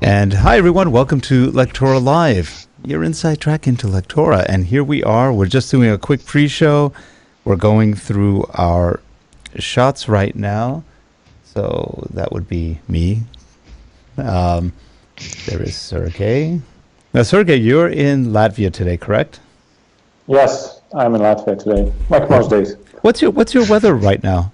And hi, everyone. Welcome to LectoraLive, your inside track into Lectora. And here we are. We're just doing a quick pre-show. We're going through our shots right now. So that would be me. There is Sergey. Now, Sergey, you're in Latvia today, correct? Yes, I'm in Latvia today, like most days. What's your weather right now?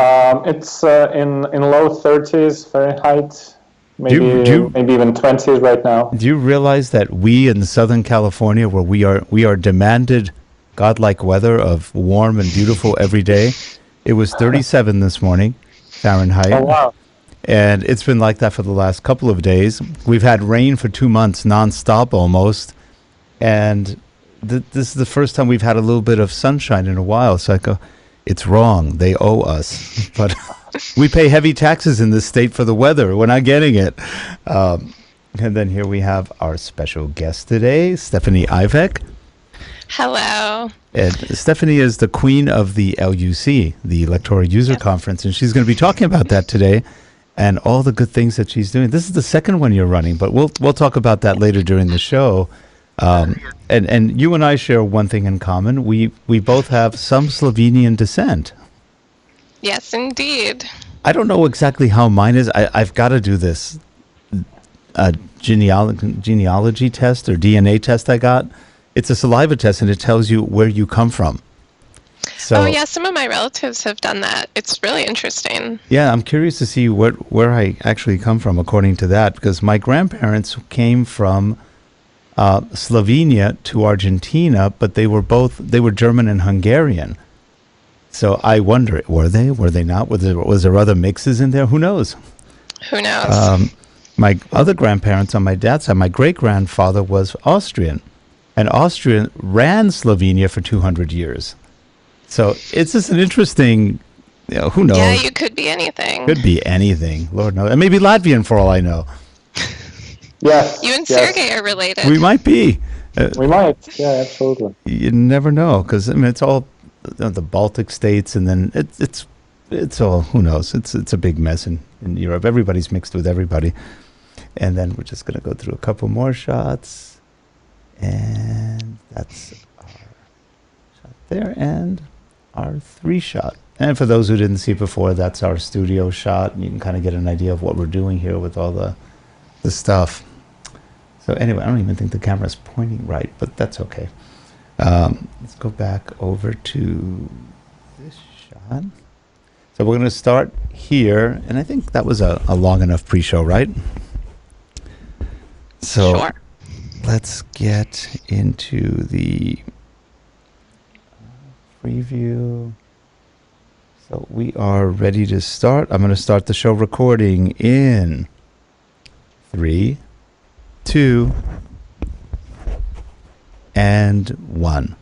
It's in low 30s Fahrenheit, maybe even 20s right now. Do you realize that we in Southern California, where we are demanded godlike weather of warm and beautiful every day, it was 37 this morning Fahrenheit. Oh wow! And it's been like that for the last couple of days. We've had rain for 2 months nonstop almost, and this is the first time we've had a little bit of sunshine in a while. So I go, it's wrong. They owe us. But we pay heavy taxes in this state for the weather. We're not getting it. And then here we have our special guest today, Stephanie Ivec. Hello. And Stephanie is the queen of the LUC, the Lectora User Conference, and she's going to be talking about that today and all the good things that she's doing. This is the second one you're running, but we'll talk about that later during the show. And you and I share one thing in common. We both have some Slovenian descent. Yes, indeed. I don't know exactly how mine is. I've got to do this genealogy test or DNA test I got. It's a saliva test, and it tells you where you come from. So, oh, yeah, some of my relatives have done that. It's really interesting. Yeah, I'm curious to see where I actually come from according to that, because my grandparents came from Slovenia to Argentina, but they were German and Hungarian. So I wonder, were they not? Was there other mixes in there? Who knows? Who knows? My other grandparents on my dad's side, my great-grandfather was Austrian, and Austria ran Slovenia for 200 years. So it's just an interesting, who knows? Yeah, you could be anything. Could be anything, Lord knows. And maybe Latvian for all I know. Yes. You and Sergey are related. We might be. We might. Yeah, absolutely. You never know, because it's all the Baltic states, and then it's all, who knows? It's a big mess in Europe. Everybody's mixed with everybody. And then we're just going to go through a couple more shots. And that's our shot there, and our 3-shot. And for those who didn't see before, that's our studio shot. And you can kind of get an idea of what we're doing here with all the stuff. So anyway, I don't even think the camera's pointing right, but that's okay. Let's go back over to this shot. So we're going to start here, and I think that was a long enough pre-show, right? So sure. Let's get into the preview. So we are ready to start. I'm going to start the show recording in 3, 2, and 1.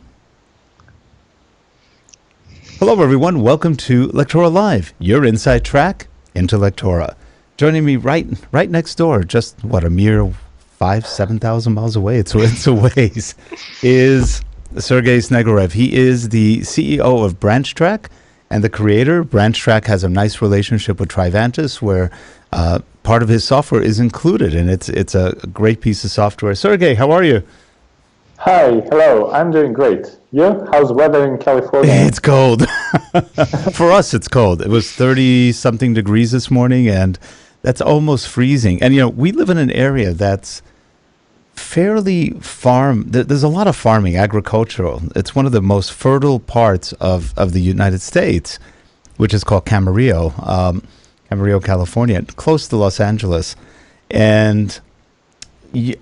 Hello, everyone. Welcome to LectoraLive, your inside track into Lectora. Joining me right next door, just a mere 7,000 miles away. It's a ways. Is Sergey Snegorev. He is the CEO of BranchTrack and the creator. BranchTrack has a nice relationship with Trivantis, where part of his software is included, and it's a great piece of software. Sergey, how are you? Hi, hello. I'm doing great. You? How's the weather in California? It's cold. For us, it's cold. It was 30-something degrees this morning, and that's almost freezing. And, we live in an area that's fairly there's a lot of farming, agricultural. It's one of the most fertile parts of the United States, which is called Camarillo, California, close to Los Angeles. And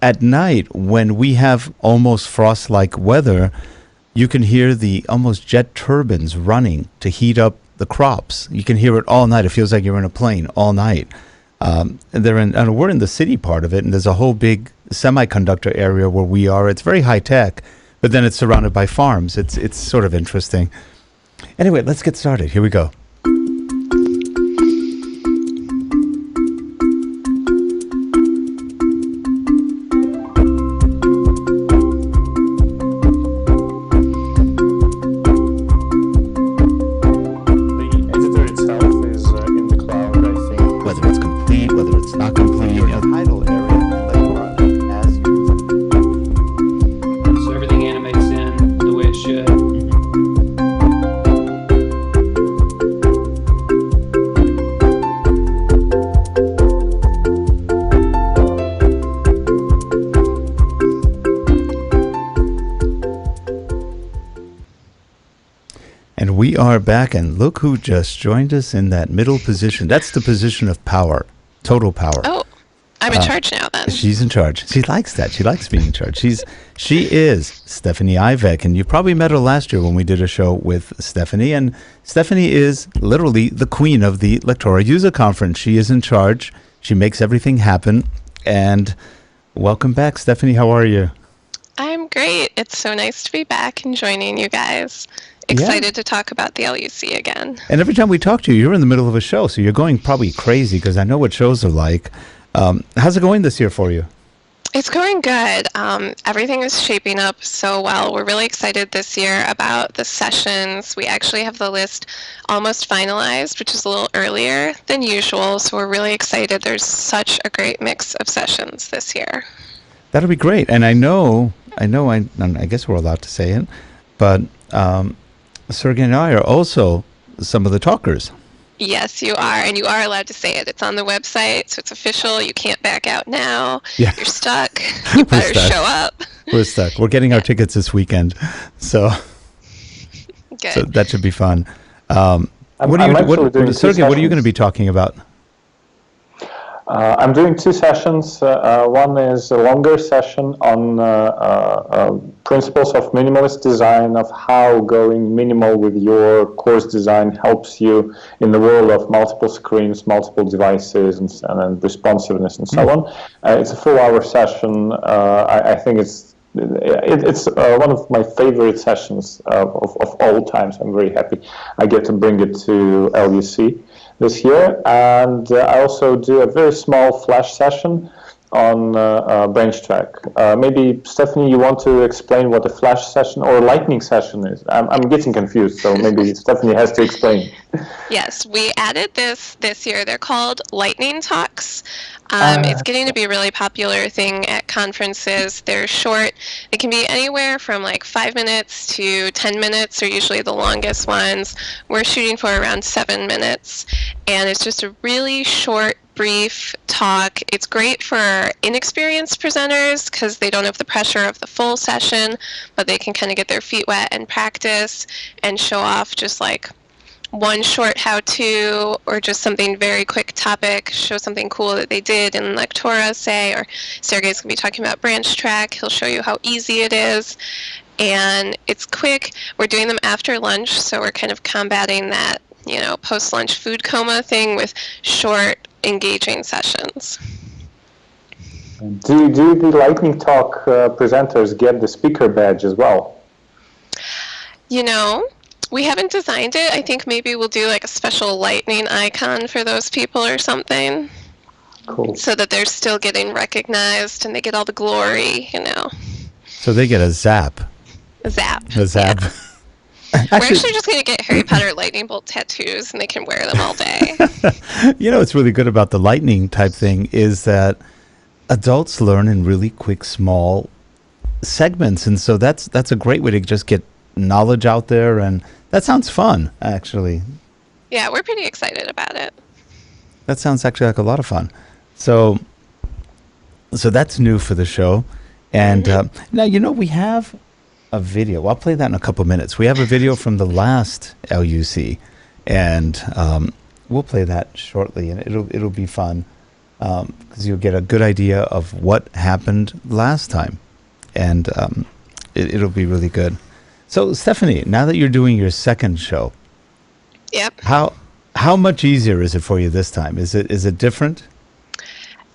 at night, when we have almost frost-like weather, you can hear the almost jet turbines running to heat up the crops. You can hear it all night. It feels like you're in a plane all night. And we're in the city part of it, and there's a whole big semiconductor area where we are. It's very high tech, but then it's surrounded by farms. It's sort of interesting. Anyway, let's get started. Here we go. complete title area in Lectora as you. So everything animates in the way it should. And we are back, and look who just joined us in that middle position. That's the position of power, total power. Oh, I'm in charge now then. She's in charge. She likes that. She likes being in charge. She is Stephanie Ivec, and you probably met her last year when we did a show with Stephanie. And Stephanie is literally the queen of the Lectora User Conference. She is in charge. She makes everything happen. And welcome back, Stephanie. How are you? I'm great. It's so nice to be back and joining you guys. Excited to talk about the LUC again. And every time we talk to you, you're in the middle of a show, so you're going probably crazy because I know what shows are like. How's it going this year for you? It's going good. Everything is shaping up so well. We're really excited this year about the sessions. We actually have the list almost finalized, which is a little earlier than usual, so we're really excited. There's such a great mix of sessions this year. That'll be great. And I guess we're allowed to say it, but Sergey and I are also some of the talkers. Yes, you are, and you are allowed to say it. It's on the website, so it's official. You can't back out now. Yeah. You're stuck. You better show up. We're stuck. We're getting our tickets this weekend, so Good. that should be fun. Sergey, what are you going to be talking about? I'm doing two sessions. One is a longer session on principles of minimalist design, of how going minimal with your course design helps you in the world of multiple screens, multiple devices, and responsiveness and so on. It's a full-hour session. I think it's one of my favorite sessions of all times. I'm very happy I get to bring it to LUC this year, and I also do a very small flash session on branch track. Maybe Stephanie, you want to explain what a flash session or lightning session is? I'm getting confused, so maybe Stephanie has to explain. Yes, we added this year. They're called lightning talks. It's getting to be a really popular thing at conferences. They're short. They can be anywhere from like 5 minutes to 10 minutes are usually the longest ones. We're shooting for around 7 minutes, and it's just a really short, brief talk. It's great for inexperienced presenters because they don't have the pressure of the full session, but they can kind of get their feet wet and practice and show off just like one short how-to or just something very quick topic, show something cool that they did in Lectora, say, or Sergey's going to be talking about branch track. He'll show you how easy it is, and it's quick. We're doing them after lunch, so we're kind of combating that, post-lunch food coma thing with short, engaging sessions. Do the lightning talk presenters get the speaker badge as well? We haven't designed it. I think maybe we'll do like a special lightning icon for those people or something. Cool. So that they're still getting recognized and they get all the glory, So they get a zap. A zap. A zap. Yeah. We're actually just going to get Harry Potter lightning bolt tattoos and they can wear them all day. What's really good about the lightning type thing is that adults learn in really quick, small segments. And so that's a great way to just get knowledge out there, and that sounds fun, actually. Yeah, we're pretty excited about it. That sounds actually like a lot of fun. So that's new for the show. And now, we have a video. Well, I'll play that in a couple of minutes. We have a video from the last LUC, and we'll play that shortly, and it'll be fun because you'll get a good idea of what happened last time, and it'll be really good. So, Stephanie, now that you're doing your second show, Yep. How much easier is it for you this time? Is it different?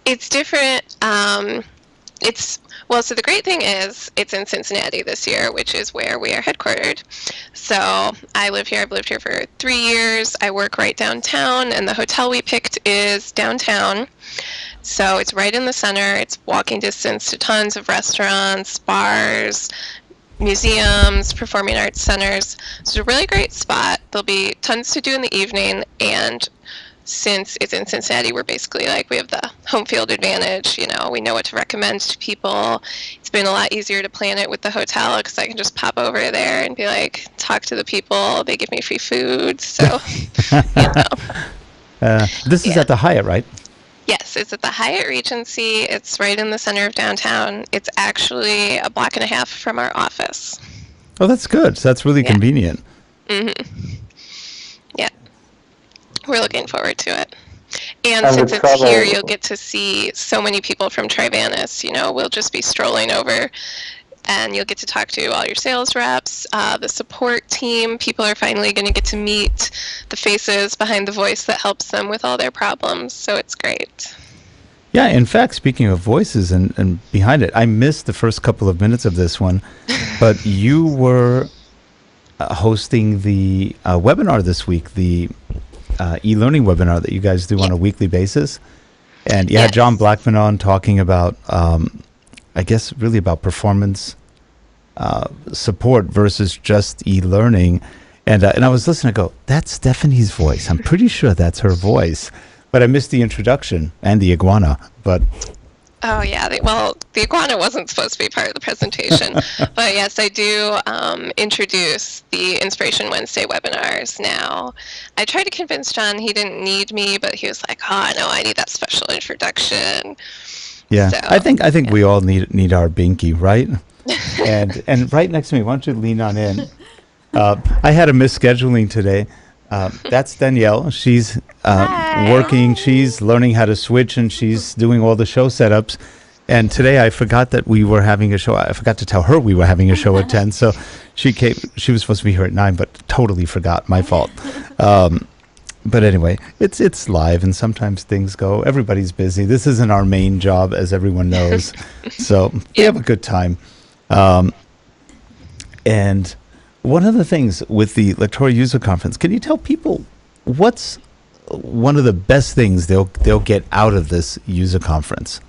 It's different. So the great thing is it's in Cincinnati this year, which is where we are headquartered. So I live here. I've lived here for 3 years. I work right downtown, and the hotel we picked is downtown. So it's right in the center. It's walking distance to tons of restaurants, bars, museums, performing arts centers. So it's a really great spot. There'll be tons to do in the evening, and since it's in Cincinnati, we're basically like, we have the home field advantage. We know what to recommend to people. It's been a lot easier to plan it with the hotel because I can just pop over there and be like, talk to the people. They give me free food. So, This is at the Hyatt, right? Yes, it's at the Hyatt Regency. It's right in the center of downtown. It's actually a block and a half from our office. Oh, that's good. So that's really convenient. Mm-hmm. Yeah. We're looking forward to it. And since it's here, you'll get to see so many people from Trivanis. We'll just be strolling over, and you'll get to talk to all your sales reps, the support team. People are finally going to get to meet the faces behind the voice that helps them with all their problems. So it's great. Yeah, in fact, speaking of voices and behind it, I missed the first couple of minutes of this one, but you were hosting the webinar this week, the e-learning webinar that you guys do on a weekly basis. And you had John Blackman on talking about, I guess, really about performance support versus just e-learning. And I was listening, I go, that's Stephanie's voice. I'm pretty sure that's her voice. But I missed the introduction and the iguana. But oh, yeah. The iguana wasn't supposed to be part of the presentation. But yes, I do introduce the Inspiration Wednesday webinars now. I tried to convince John he didn't need me, but he was like, oh, no, I need that special introduction. Yeah, so, I think we all need our binky, right? and right next to me, why don't you lean on in? I had a misscheduling today. That's Danielle. She's working. She's learning how to switch, and she's doing all the show setups. And today I forgot that we were having a show. I forgot to tell her we were having a show at 10. So she came. She was supposed to be here at 9, but totally forgot. My fault. But anyway, it's live, and sometimes things go. Everybody's busy. This isn't our main job, as everyone knows. So we have a good time. And one of the things with the Lectora User Conference, can you tell people what's one of the best things they'll get out of this user conference?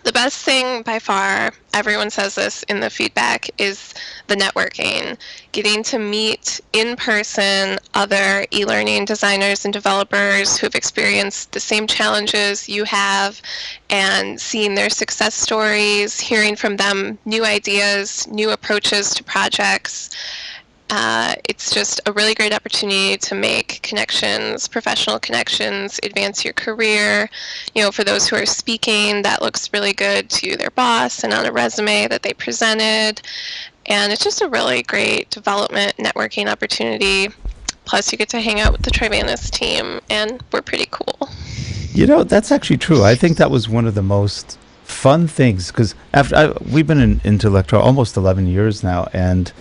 The best thing by far, everyone says this in the feedback, is the networking. Getting to meet in person other e-learning designers and developers who've experienced the same challenges you have, and seeing their success stories, hearing from them new ideas, new approaches to projects. It's just a really great opportunity to make connections, professional connections, advance your career. For those who are speaking, that looks really good to their boss and on a resume that they presented. And it's just a really great development networking opportunity. Plus, you get to hang out with the Trivanis team, and we're pretty cool. That's actually true. I think that was one of the most fun things, because we've been into Lectora almost 11 years now, and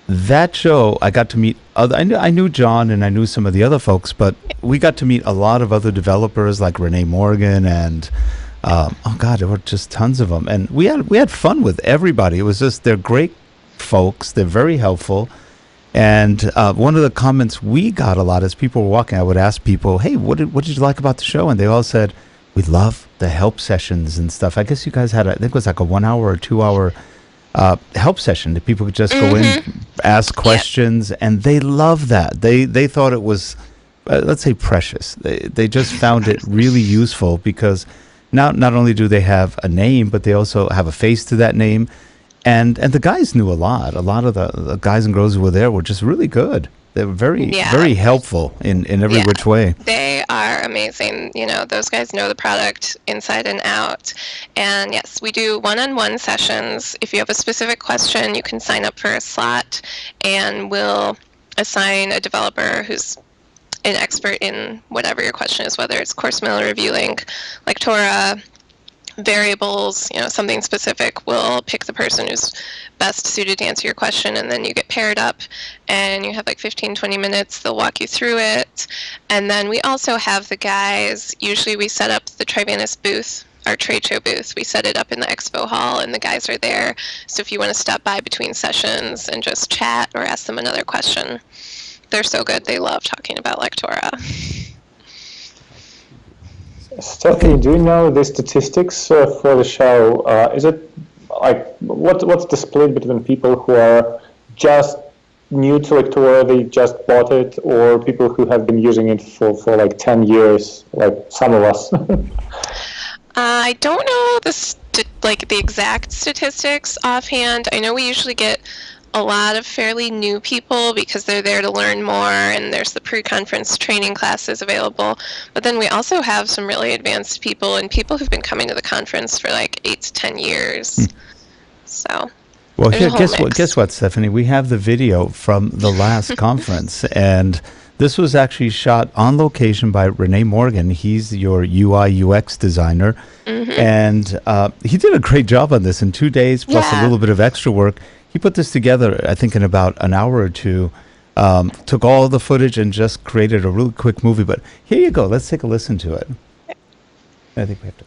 that show, I got to meet I knew John and I knew some of the other folks, but we got to meet a lot of other developers like Renee Morgan and there were just tons of them, and we had fun with everybody. It was just, they're great folks. They're very helpful. And one of the comments we got a lot as people were walking, I would ask people, hey, what did you like about the show? And they all said, we love the help sessions and stuff. I guess you guys had, I think it was like a 1 hour or 2 hour help session that people could just go in, ask questions, and they love that. They thought it was, let's say, precious. They just found it really useful, because not only do they have a name, but they also have a face to that name. And the guys knew a lot. A lot of the guys and girls who were there were just really good. They were very helpful in every which way. They are amazing. Those guys know the product inside and out. And yes, we do one-on-one sessions. If you have a specific question, you can sign up for a slot, and we'll assign a developer who's an expert in whatever your question is, whether it's course middle review link, Lectora, variables, something specific. We'll pick the person who's best suited to answer your question, and then you get paired up, and you have like 15-20 minutes. They'll walk you through it. And then we also have the guys, usually we set up the Trivanis booth, our trade show booth. We set it up in the expo hall, and the guys are there. So if you want to stop by between sessions and just chat or ask them another question, they're so good. They love talking about Lectora. Stephanie, do you know the statistics for the show? Is it like what's the split between people who are just new to Lectora, they just bought it, or people who have been using it for like 10 years, like some of us? I don't know the exact statistics offhand. I know we usually get a lot of fairly new people because they're there to learn more, and there's the pre-conference training classes available. But then we also have some really advanced people and people who've been coming to the conference for like 8 to 10 years. So. Well, here, guess what, Stephanie? We have the video from the last conference, and this was actually shot on location by Renee Morgan. He's your UI UX designer, and he did a great job on this in 2 days, plus a little bit of extra work. He put this together, I think, in about an hour or two, took all the footage and just created a really quick movie. But here you go. Let's take a listen to it. I think we have to.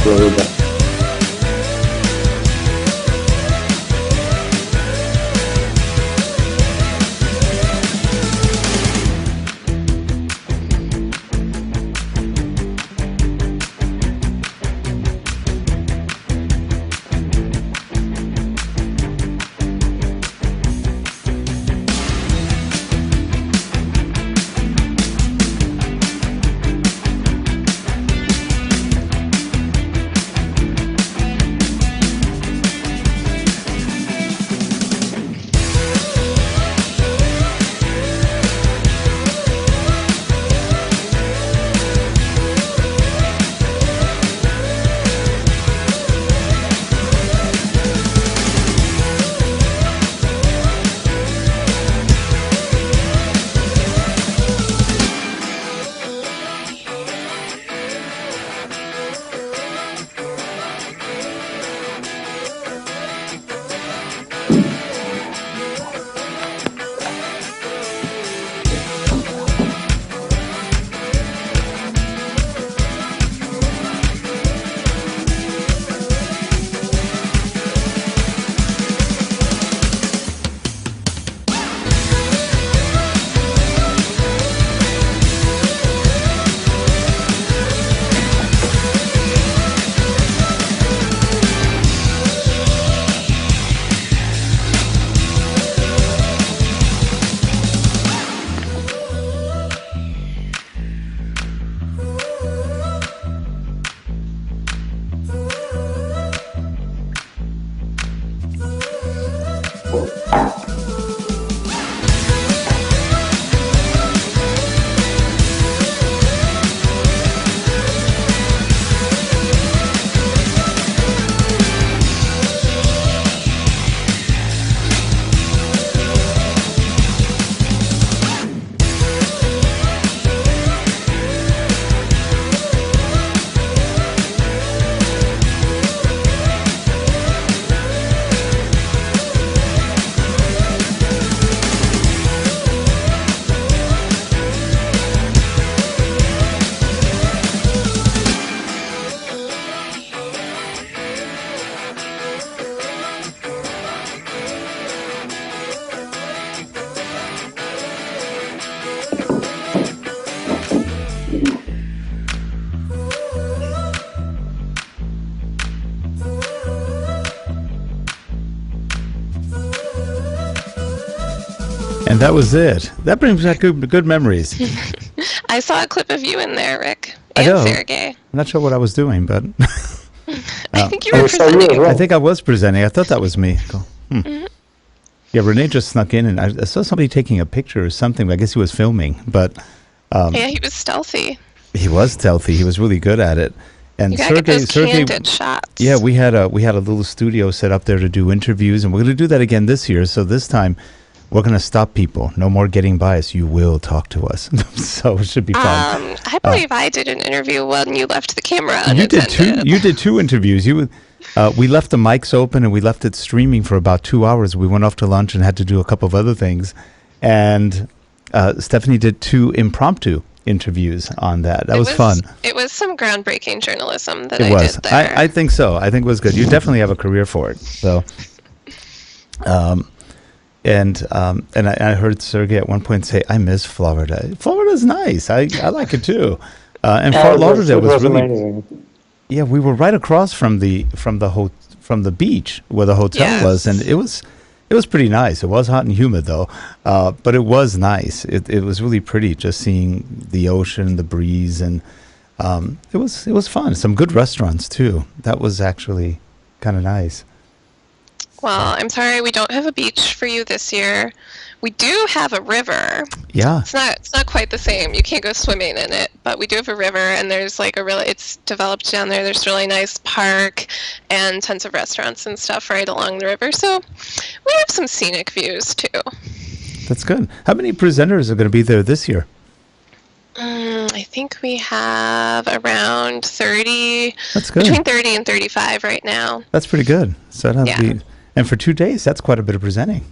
Florida. And that was it. That brings back good memories. I saw a clip of you in there, Rick. I know. Sergey. I'm not sure what I was doing, but I think you were presenting. I think I was presenting. I thought that was me. Cool. Yeah, Renee just snuck in, and I saw somebody taking a picture or something. I guess he was filming, but yeah, he was stealthy. He was stealthy. He was really good at it. And you gotta get those candid shots. Yeah, we had a little studio set up there to do interviews, and we're going to do that again this year. So this time, we're going to stop people. No more getting biased. You will talk to us. So it should be fun. I believe I did an interview when you left the camera You did two. You did two interviews. We left the mics open and we left it streaming for about 2 hours. We went off to lunch and had to do a couple of other things. And Stephanie did two impromptu interviews on that. That was fun. It was some groundbreaking journalism that It I was. did there. I think so. I think it was good. You definitely have a career for it. So, and I heard Sergey at one point say, "I miss Florida. Florida's nice. I like it too." And Fort Lauderdale was really amazing. Yeah, we were right across from the beach where the hotel was, and it was pretty nice. It was hot and humid though, but it was nice. It was really pretty just seeing the ocean, the breeze, and it was fun. Some good restaurants too. That was actually kind of nice. Well, I'm sorry we don't have a beach for you this year. We do have a river. Yeah. It's not quite the same. You can't go swimming in it, but we do have a river, and there's like it's developed down there. There's a really nice park and tons of restaurants and stuff right along the river. So we have some scenic views too. That's good. How many presenters are going to be there this year? I think we have around 30. That's good. Between 30 and 35 right now. That's pretty good. So and for 2 days, that's quite a bit of presenting.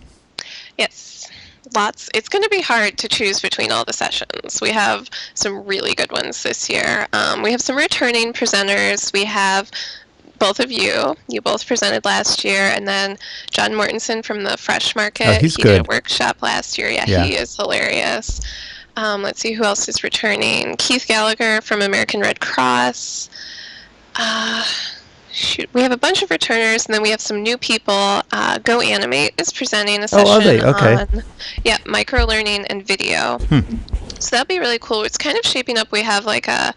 Yes. Lots. It's going to be hard to choose between all the sessions. We have some really good ones this year. We have some returning presenters. We have both of you. You both presented last year, and then John Mortensen from the Fresh Market. He's he good. did a workshop last year. Yeah, he is hilarious. Let's see who else is returning. Keith Gallagher from American Red Cross. We have a bunch of returners, and then we have some new people. Go Animate is presenting a session are they? Okay. on micro learning and video. So that'll be really cool. It's kind of shaping up. We have like a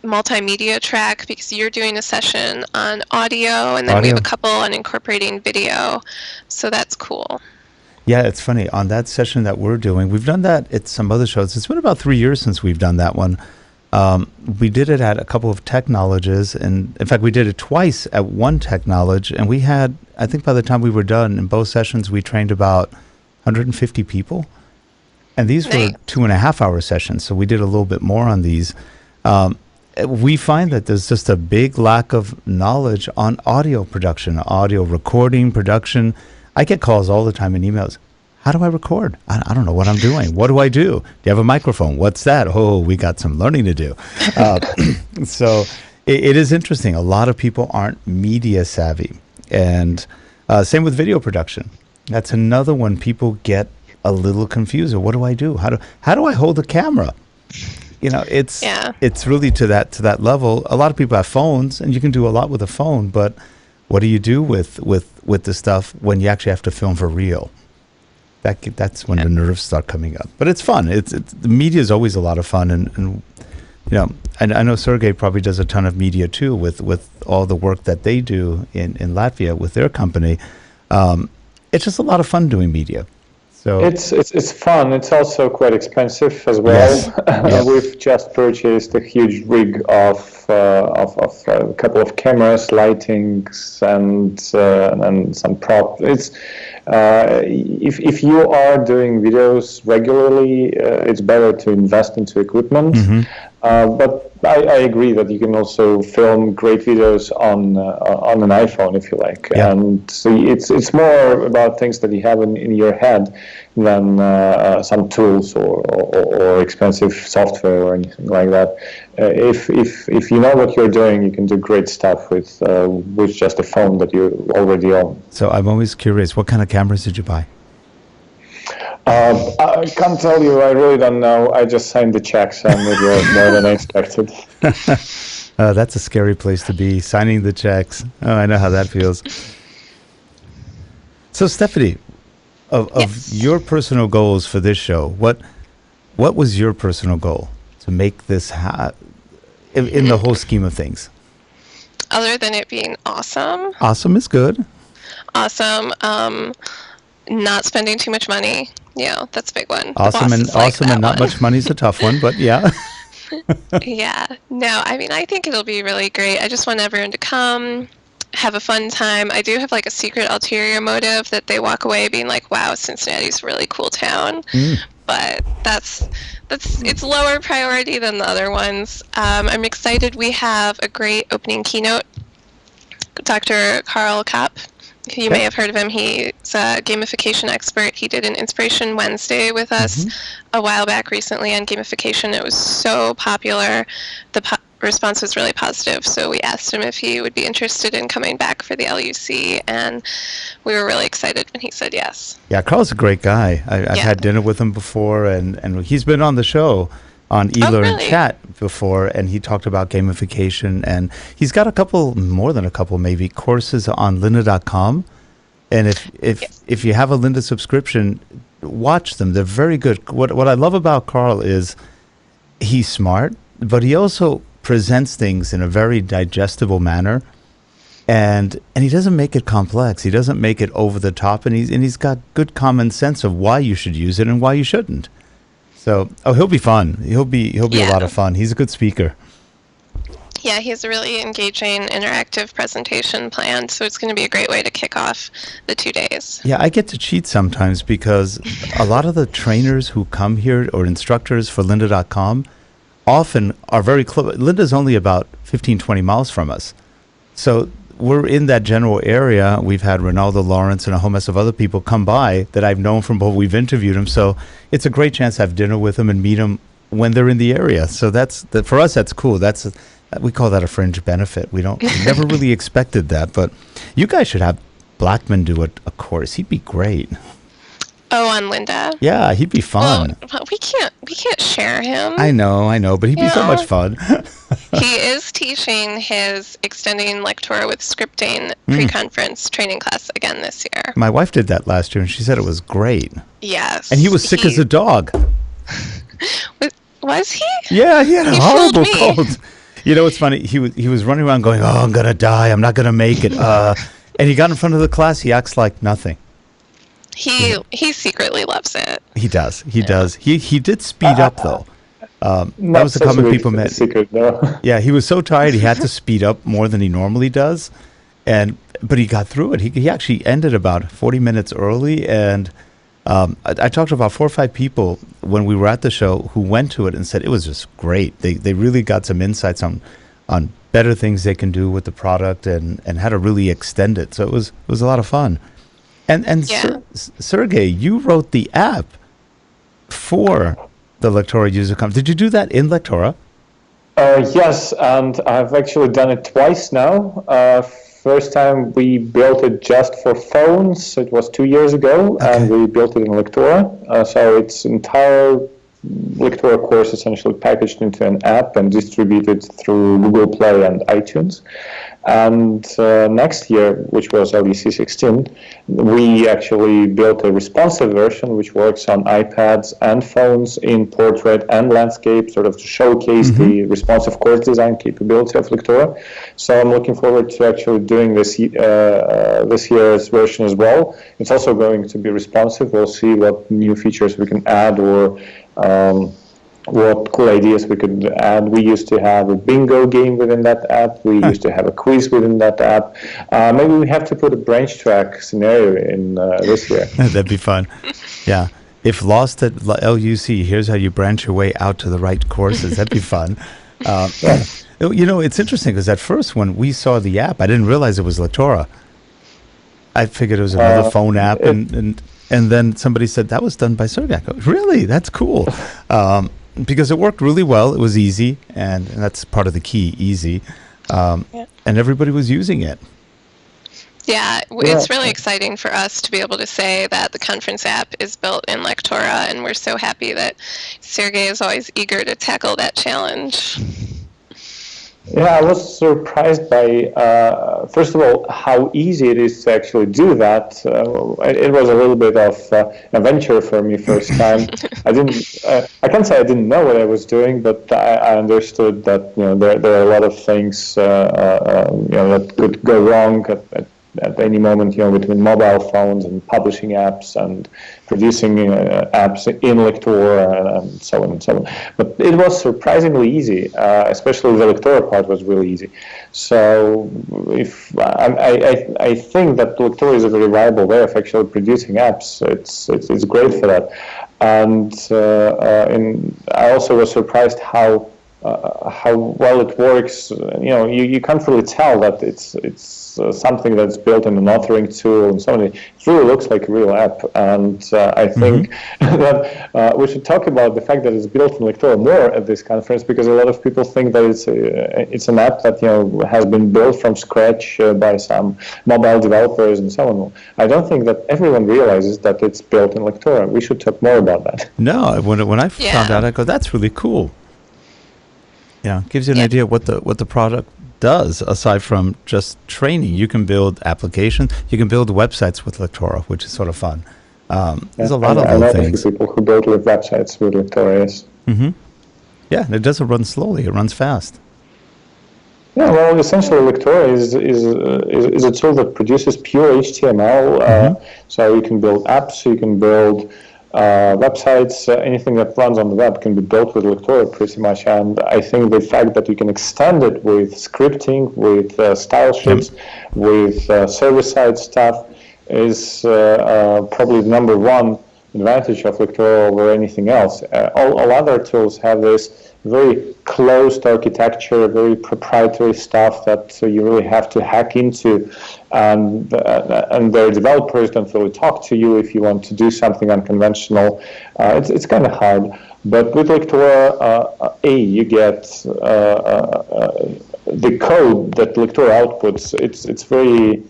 multimedia track because you're doing a session on audio, and then we have a couple on incorporating video. So that's cool. Yeah, it's funny. On that session that we're doing, we've done that at some other shows. It's been about 3 years since we've done that one. We did it at a couple of tech knowledges, and in fact, we did it twice at one tech knowledge, and we had, I think by the time we were done in both sessions, we trained about 150 people. And these were 2.5-hour sessions, so we did a little bit more on these. We find that there's just a big lack of knowledge on audio production, audio recording, production. I get calls all the time in emails. How do I record? I don't know what I'm doing. What do I do? Do you have a microphone? What's that? Oh, we got some learning to do. So it is interesting. A lot of people aren't media savvy. And same with video production. That's another one people get a little confused. What do I do? How do I hold a camera? You know, it's really to that level. A lot of people have phones, and you can do a lot with a phone, but what do you do with the stuff when you actually have to film for real? That's when the nerves start coming up. But it's fun. The media is always a lot of fun, and you know, I know Sergey probably does a ton of media too with all the work that they do in Latvia with their company. It's just a lot of fun doing media. So it's fun. It's also quite expensive as well. Yes. We've just purchased a huge rig of a couple of cameras, lightings, and some prop. It's if you are doing videos regularly, it's better to invest into equipment. Mm-hmm. But I agree that you can also film great videos on an iPhone if you like, and see it's more about things that you have in your head than some tools or expensive software or anything like that. If you know what you're doing, you can do great stuff with just a phone that you already own. So I'm always curious, what kind of cameras did you buy? I can't tell you. I really don't know. I just signed the checks, and it was more than I expected. That's a scary place to be, signing the checks. Oh, I know how that feels. So, Stephanie, of your personal goals for this show, what was your personal goal to make this in the whole scheme of things? Other than it being awesome. Awesome is good. Awesome. Not spending too much money. Yeah, that's a big one. Awesome and not much money is a tough one, but yeah. Yeah. No, I mean, I think it'll be really great. I just want everyone to come, have a fun time. I do have like a secret ulterior motive that they walk away being like, wow, Cincinnati's a really cool town. But it's lower priority than the other ones. I'm excited. We have a great opening keynote. Dr. Carl Kopp You may have heard of him. He's a gamification expert. He did an Inspiration Wednesday with us a while back recently on gamification. It was so popular. The response was really positive, so we asked him if he would be interested in coming back for the LUC, and we were really excited when he said yes. Yeah, Carl's a great guy. I've had dinner with him before, and he's been on the show on eLearn Chat before, and he talked about gamification, and he's got more than a couple maybe, courses on lynda.com. And if you have a Lynda subscription, watch them. They're very good. What I love about Carl is he's smart, but he also presents things in a very digestible manner, and he doesn't make it complex. He doesn't make it over the top, and he's got good common sense of why you should use it and why you shouldn't. So, he'll be fun. He'll be a lot of fun. He's a good speaker. Yeah, he has a really engaging, interactive presentation planned, so it's going to be a great way to kick off the 2 days. Yeah, I get to cheat sometimes because a lot of the trainers who come here or instructors for lynda.com often are very close. Lynda's only about 15, 20 miles from us. So we're in that general area. We've had Ronaldo Lawrence and a whole mess of other people come by that I've known from both. We've interviewed them. So it's a great chance to have dinner with them and meet them when they're in the area. So for us, that's cool. We call that a fringe benefit. We never really expected that, but you guys should have Blackman do a course. He'd be great. Oh, on Lynda? Yeah, he'd be fun. Well, we can't share him. I know, but he'd be so much fun. He is teaching his Extending Lectora with Scripting pre-conference training class again this year. My wife did that last year, and she said it was great. Yes. And he was sick as a dog. Was he? Yeah, he had a horrible cold. You know what's funny? He was running around going, "Oh, I'm gonna die. I'm not gonna make it." And he got in front of the class. He acts like nothing. He secretly loves it. He does. He does. He did speed up though. That was the comment people met. Secret, no. Yeah, he was so tired he had to speed up more than he normally does, but he got through it. He actually ended about 40 minutes early, and I talked to about 4 or 5 people when we were at the show who went to it and said it was just great. They really got some insights on better things they can do with the product and how to really extend it. So it was a lot of fun. And yeah. Sergey, you wrote the app for the Lectora User Conference. Did you do that in Lectora? Yes, and I've actually done it twice now. First time we built it just for phones. It was 2 years ago, and we built it in Lectora. So it's entire Lectora course essentially packaged into an app and distributed through Google Play and iTunes. And next year, which was LUC16, we actually built a responsive version which works on iPads and phones in portrait and landscape, sort of to showcase the responsive course design capability of Lectora. So I'm looking forward to actually doing this year's version as well. It's also going to be responsive. We'll see what new features we can add or what cool ideas we could add. We used to have a bingo game within that app. We used to have a quiz within that app. Maybe we have to put a branch track scenario in this year. That'd be fun. Yeah. If lost at LUC, here's how you branch your way out to the right courses. That'd be fun. You know, it's interesting because at first when we saw the app, I didn't realize it was Lectora. I figured it was another phone app, and then somebody said that was done by Sergey. I go, really? That's cool. Because it worked really well. It was easy, and that's part of the key, easy. And everybody was using it. Yeah, it's really exciting for us to be able to say that the conference app is built in Lectora, and we're so happy that Sergey is always eager to tackle that challenge. Yeah, I was surprised by, first of all, how easy it is to actually do that. It was a little bit of a venture for me first time. I can't say I didn't know what I was doing, but I understood that there are a lot of things that could go wrong at any moment, between mobile phones and publishing apps and producing apps in Lectora and so on and so on. But it was surprisingly easy, especially the Lectora part was really easy. So if I think that Lectora is a very viable way of actually producing apps. It's great for that. And I also was surprised how how well it works. You can't really tell that it's something that's built in an authoring tool and so on. It really looks like a real app, and I think that we should talk about the fact that it's built in Lectora more at this conference, because a lot of people think that it's an app that has been built from scratch by some mobile developers and so on. I don't think that everyone realizes that it's built in Lectora. We should talk more about that. No, when I found out, I go, that's really cool. Yeah, gives you an idea what the product does aside from just training. You can build applications, you can build websites with Lectora, which is sort of fun. There's a lot of little things. I know people who build websites with Lectora. Yes. Yeah, and it doesn't run slowly; it runs fast. Yeah, well, essentially, Lectora is a tool that produces pure HTML. So you can build apps, you can build websites, anything that runs on the web can be built with Lectora pretty much. And I think the fact that you can extend it with scripting, with style sheets, with server-side stuff is probably the number one advantage of Lectora over anything else. All other tools have this very closed architecture, very proprietary stuff that you really have to hack into, and their developers don't really talk to you if you want to do something unconventional. It's kind of hard, but with Lectora, you get the code that Lectora outputs. It's very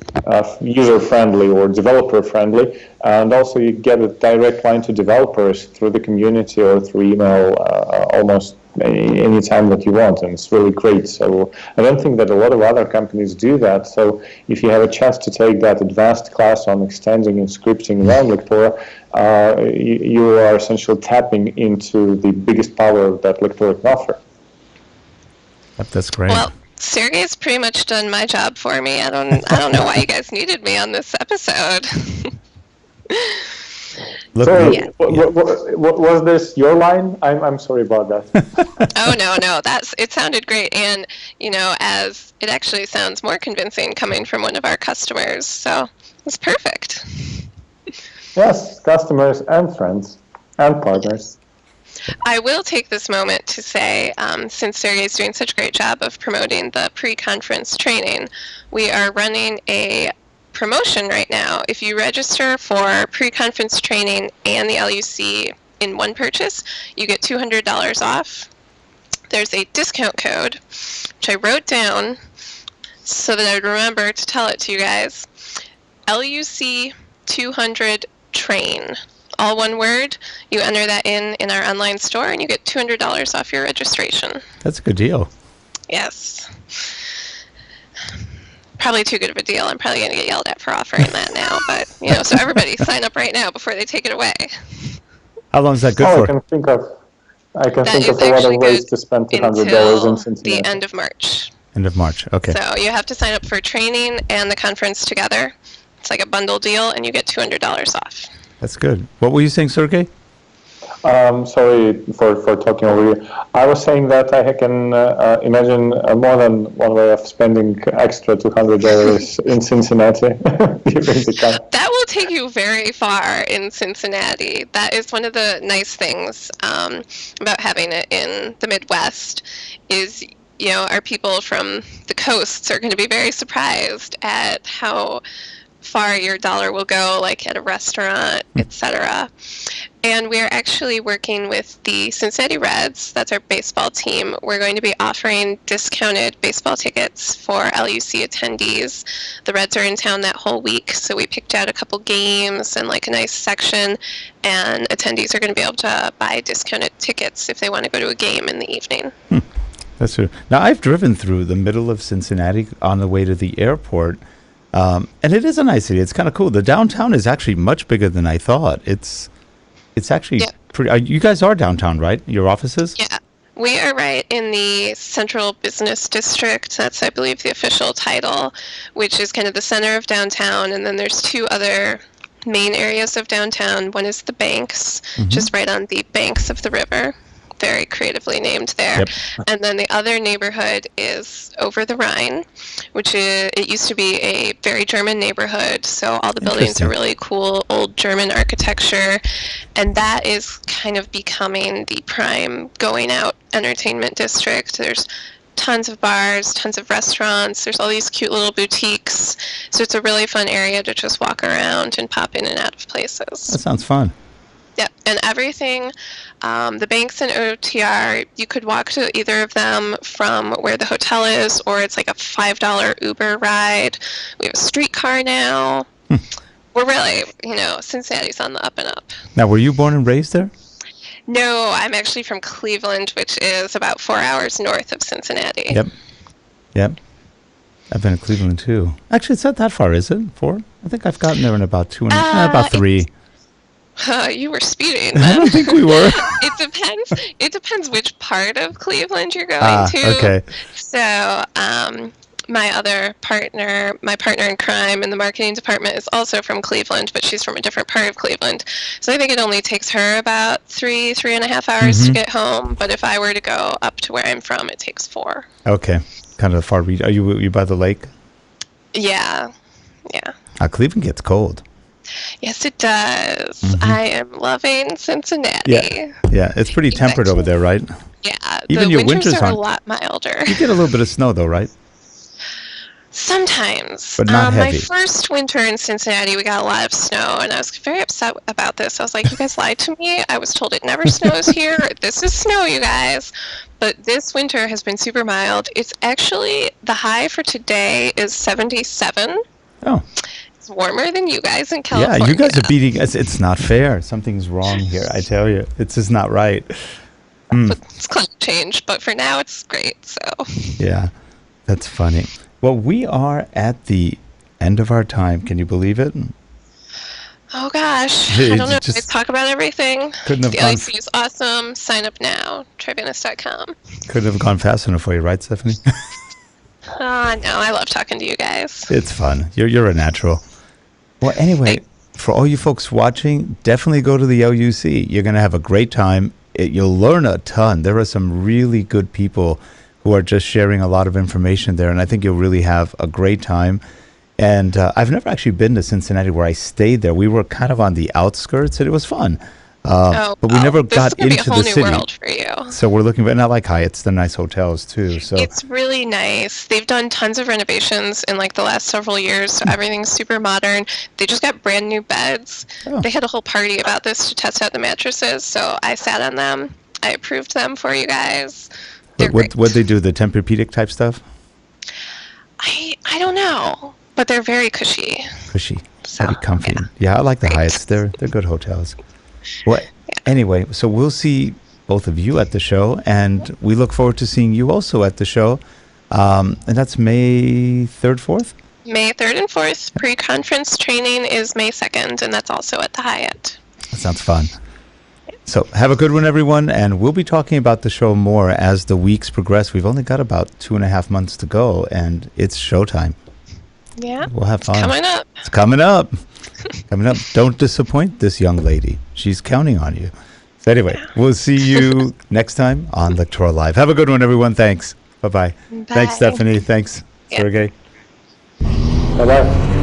user-friendly or developer-friendly, and also you get a direct line to developers through the community or through email almost any time that you want, and it's really great. So I don't think that a lot of other companies do that. So if you have a chance to take that advanced class on extending and scripting around Lectora, you are essentially tapping into the biggest power that Lectora can offer. That's great. Well, Sergey's pretty much done my job for me. I don't know why you guys needed me on this episode. Sorry, what was this your line? I'm sorry about that. Oh no, it sounded great, and as it actually sounds more convincing coming from one of our customers, so it's perfect. Yes, customers and friends and partners. I will take this moment to say, since Sergey's doing such a great job of promoting the pre-conference training, we are running a promotion right now. If you register for pre-conference training and the LUC in one purchase, you get $200 off. There's a discount code, which I wrote down so that I would remember to tell it to you guys. LUC200 train. All one word. You enter that in our online store and you get $200 off your registration. That's a good deal. Yes. Probably too good of a deal. I'm probably going to get yelled at for offering that now, but so everybody sign up right now before they take it away. How long is that good for? I can think of a lot of ways to spend $200 in Cincinnati. The end of March. End of March. Okay. So you have to sign up for training and the conference together. It's like a bundle deal, and you get $200 off. That's good. What were you saying, Sergey? Sorry for talking over you. I was saying that I can imagine more than one way of spending extra $200 in Cincinnati. That will take you very far in Cincinnati. That is one of the nice things about having it in the Midwest is, our people from the coasts are going to be very surprised at how far your dollar will go, like at a restaurant, etc. And we're actually working with the Cincinnati Reds. That's our baseball team. We're going to be offering discounted baseball tickets for LUC attendees. The Reds are in town that whole week, so we picked out a couple games and like a nice section, and attendees are going to be able to buy discounted tickets if they want to go to a game in the evening. That's true. Now, I've driven through the middle of Cincinnati on the way to the airport. And it is a nice city. It's kind of cool. The downtown is actually much bigger than I thought. It's actually pretty. You guys are downtown, right? Your offices? Yeah, we are right in the Central Business District. That's, I believe, the official title, which is kind of the center of downtown. And then there's two other main areas of downtown. One is the Banks, just right on the banks of the river. very creatively named there. Yep. And then the other neighborhood is over the Rhine, which it used to be a very German neighborhood. So all the buildings are Interesting. really cool, old German architecture. And that is kind of becoming the prime going out entertainment district. There's tons of bars, tons of restaurants. There's all these cute little boutiques. So it's a really fun area to just walk around and pop in and out of places. That sounds fun. Yep, and everything, the banks and OTR, you could walk to either of them from where the hotel is, or it's like a $5 Uber ride. We have a streetcar now. We're really, Cincinnati's on the up and up. Now, were you born and raised there? No, I'm actually from Cleveland, which is about 4 hours north of Cincinnati. Yep. I've been to Cleveland too. Actually, it's not that far, is it? 4? I think I've gotten there in about 2 and about 3. You were speeding. I don't think we were. It depends which part of Cleveland you're going to. Okay. So, my partner in crime in the marketing department is also from Cleveland, but she's from a different part of Cleveland. So I think it only takes her about 3.5 hours to get home. But if I were to go up to where I'm from, it takes 4. Okay. Kind of a far reach. Are you by the lake? Yeah. Cleveland gets cold. Yes, it does. I am loving Cincinnati. Yeah. It's pretty temperate over there, right? Yeah. Even the your winters are a aren't- lot milder. You get a little bit of snow, though, right? Sometimes. But not my heavy. first winter in Cincinnati, we got a lot of snow, and I was very upset about this. I was like, you guys lied to me. I was told it never snows here. This is snow, you guys. But this winter has been super mild. It's actually, the high for today is 77. Oh. It's warmer than you guys in California. Yeah, you guys are beating us. It's not fair. Something's wrong here, I tell you. It's just not right. But it's climate change, but for now it's great, so. Yeah, that's funny. Well, we are at the end of our time. Can you believe it? Oh gosh, Hey, I don't know. just Let's talk about everything. couldn't have The gone LUC is awesome. Sign up now. Trivenius.com. Couldn't have gone fast enough for you, right, Stephanie? No, I love talking to you guys. It's fun. You're a natural. Well, anyway, for all you folks watching, definitely go to the LUC. You're going to have a great time. You'll learn a ton. There are some really good people who are just sharing a lot of information there, and I think you'll really have a great time. And I've never actually been to Cincinnati where I stayed there. We were kind of on the outskirts, and it was fun. But we never got into the city. This is going to be a whole new world for you. So we're looking, and I like Hyatt's. They're nice hotels too. So It's really nice. They've done tons of renovations in like the last several years, so everything's super modern. They just got brand new beds. Oh. They had a whole party about this to test out the mattresses, so I sat on them. I approved them for you guys. They're great. What'd they do? The Tempur-Pedic type stuff? I don't know, but they're very cushy. Cushy. So, Very comfy. yeah. Yeah, I like the Great. Hyatts. They're good hotels. Well, anyway, so we'll see both of you at the show, and we look forward to seeing you also at the show. And that's May 3rd, 4th? May 3rd and 4th. Pre-conference training is May 2nd, and that's also at the Hyatt. That sounds fun. So have a good one, everyone, and we'll be talking about the show more as the weeks progress. We've only got about 2.5 months to go, and it's showtime. Yeah. We'll have fun. Coming up. It's coming up. Coming up. Don't disappoint this young lady. She's counting on you. So anyway, we'll see you next time on LectoraLive. Have a good one, everyone. Thanks. Bye-bye. Bye. Thanks, Stephanie. Thanks, Yeah. Sergey. Bye-bye.